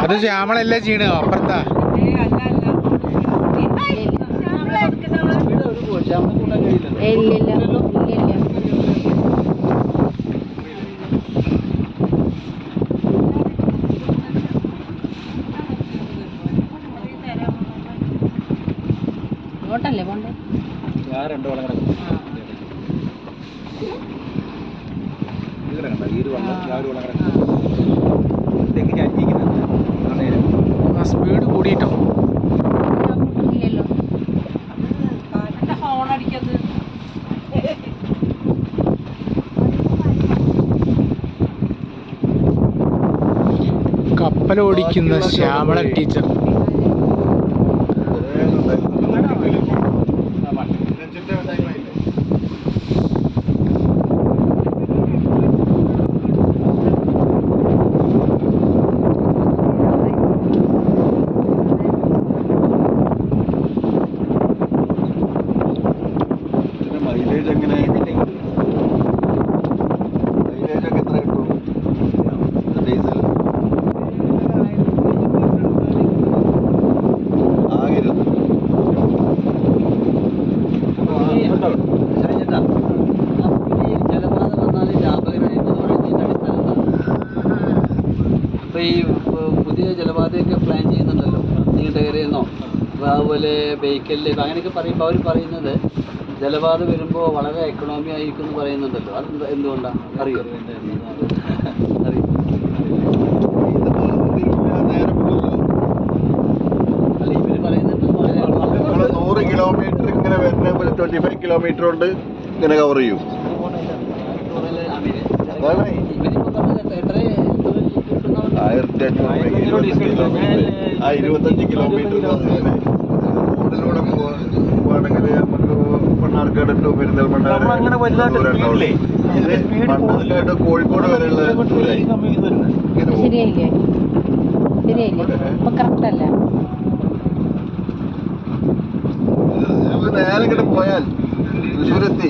അത് ശ്യാമളല്ലേ ചെയ്യണ അപ്പുറത്താ. ഇങ്ങോട്ടല്ലേ പോണ്ടേ? സ്പീഡ് കൂടിയിട്ടോ. കപ്പലോടിക്കുന്ന ശ്യാമള ടീച്ചർ. മൈലേജ് എങ്ങനെ? മൈലേജൊക്കെ എത്ര കിട്ടും ഡീസൽ? ആകരുത്. ജലപാത വന്നാൽ ലാഭകരമായെന്ന് പറയുന്നതിൻ്റെ അടിസ്ഥാനം അപ്പോൾ ഈ പുതിയ ജലപാതയൊക്കെ പ്ലാൻ ചെയ്യുന്നുണ്ടല്ലോ നീണ്ടകരയെന്നോ അതുപോലെ ബേക്കലിൽ അങ്ങനെയൊക്കെ പറയുമ്പോൾ അവർ പറയുന്നത് ജലപാത വരുമ്പോൾ വളരെ എക്കണോമി ആയിരിക്കും എന്ന് പറയുന്നുണ്ടല്ലോ. അത് എന്തുകൊണ്ടാണ് അറിയോ? അല്ല ഇവർ പറയുന്നത് 100 കിലോമീറ്റർ ഇങ്ങനെ വരുന്ന 25 കിലോമീറ്റർ കൊണ്ട് ഇങ്ങനെ കവർ ചെയ്യും. അതാണ് 1500 കിലോമീറ്റർ റോഡിലൂടെ പോവാണെങ്കിൽ നമുക്ക് മണ്ണാർക്കാട് ടു പെരിന്തൽമണ്ണ മണ്ണാർക്കാട് കോഴിക്കോട് വരെയുള്ള ശരിയായില്ലേ? ശരിയായില്ലേ? അപ്പൊ കറക്റ്റ് അല്ല. നേരെ ഇങ്ങോട്ട് പോയാൽ തൃശ്ശൂരെത്തി.